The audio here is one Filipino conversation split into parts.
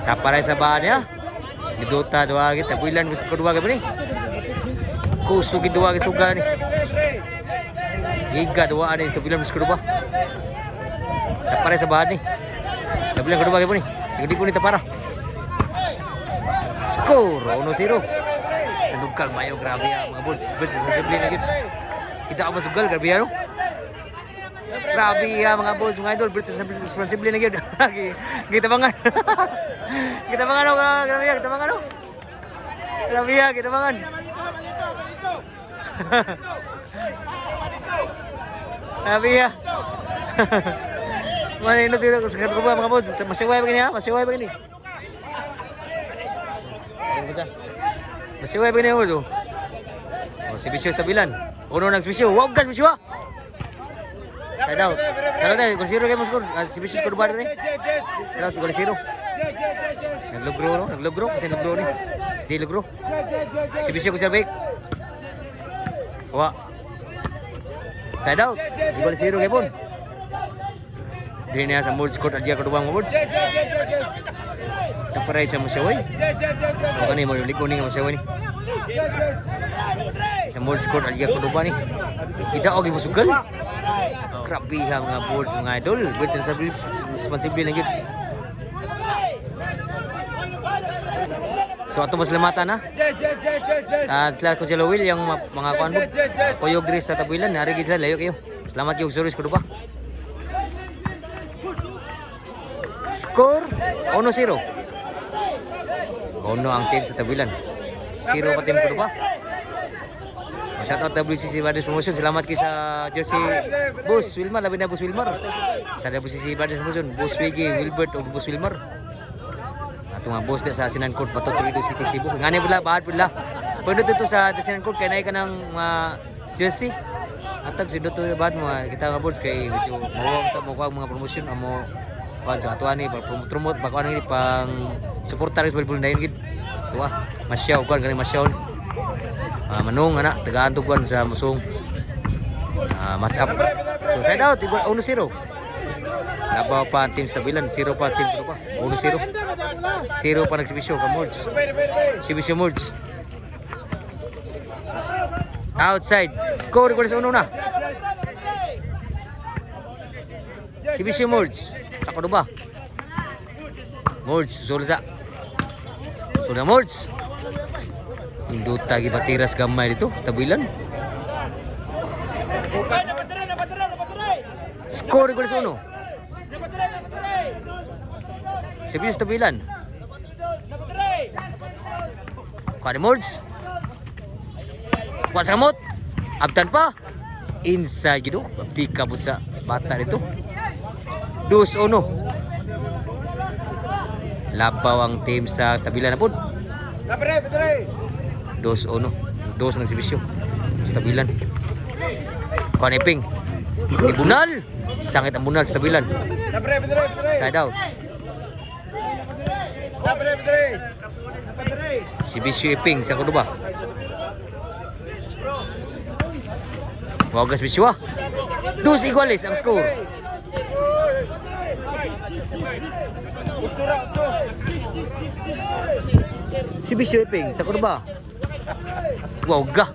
Taparay sa baan niya. Giduta duwa gid tapuilan gusto ko duwa gid ni. Kuso gid duwa gid suga ni. Giga duwa ani tapuilan gusto ko duwa. Taparay sa baan ni. Tapuilan ko duwa gid ni. Di ko ni tapara. Score 1-0. Nagkal mayo grabe mga boys. Betis posible na gid. Kita ako masugal grabe ano. Grabe mga boys, mga idol, Betis posible na gid. Kita bangan. Kita bangan oh, grabe kita bangan oh. Grabe kita bangan. Grabe Mana ini tidak sekat ko ba mga boss? Masiway begini ha? Masiway begini. Masiway begini mo to. Oh, si Bisyo tabilan. Uno nang Bisyo. Wag gas Bisyo. Side out. Side out. Gol zero kay mo score. Si Bisyo score ba ni? Side out gol zero. Naglogro kasi naglogro ni. Di logro. Si Bisyo ko sa break. Wa. Side out. Gol zero kay Bon. Dili niya sa merge court adya kadubang mo merge. Taparay sa Masyaway. O kani mo liko ni Masyaway ni. Sa merge court adya kadubang ni. Kita og musugal. Grabe mga boards mga idol. Betis sa responsible na gyud. So ato maslamatan ha. At sila ko sila Will yung mga kuan mo. Kuyog diri sa tabuilan nari gid sila layo kayo. Salamat kayo service ko ba. Score 1-0. Ono ang team sa tabuilan. 0 pa team ko ba. Shout out WCC Brothers Promotion. Selamat kay sa jersey Boss Wilmar, labi na Boss Wilmar. Sa WCC Brothers Promotion, Boss Wiggy, Wilbert o Boss Wilmar. Ato nga boss sa Sinan Court Bato Toledo City Cebu. Ngani pula bahad pula. Pwede dito sa Sinan Court kay nay ka ng jersey. Atag sido to bahad mo kita nga boss kay medyo mawag mga promotion amo kuan sa atuan ni promote ba kuan ni pang suportar sa volleyball na gid. Tuwa, masyaw kuan kani masyaw. Manung anak tegaan tuguan sa musong match up. So side out 1-0. Labaw pa ang team sa tabilan, 0 pa team ko pa. 1-0. 0 pa nagsibisyo ka merge. Sibisyo merge. Outside. Score ko sa uno na. Sibisyo merge. Sa kuno ba? Merge sulsa. Sudah merge. Indot tagi patiras gamay dito, tabilan. Score gol sa uno. Sibis tabilan. Kuha ni Mords. Kuha sa kamot. Abtan pa. Inside gitu. Abdi kabut sa bata dito. 2-1. Labaw ang team sa tabilan na po. 2-1. 2 ng sibisyo sa tabilan. Kaniping ibunal. Sangit ang bunal sa tabilan. Side out. Sibisyo iping sa kuduba. Wagas bisyo 2 iguales ang score. Sibisyo iping sa kuduba. Wow ga.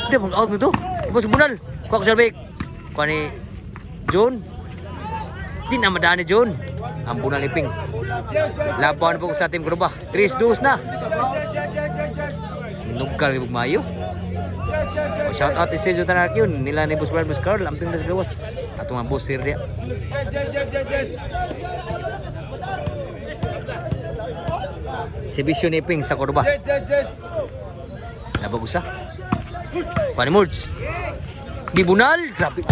Dia pun out itu. Bos bunal. Kuak selbek. Kuak ni John. Di nama dani John. Ambunal iping. Laban po sa tim kuduba. 3-2 na. Nungkal ibig mayo. Shout out si Sergio Tanarkion. Nila ni Boss Brian Carl. Lamping na sa gawas. Ato nga boss sir dia. Sibisyo ni Ping sa Cordoba. Nabag usa. Panimurds. Gibunal, grabe.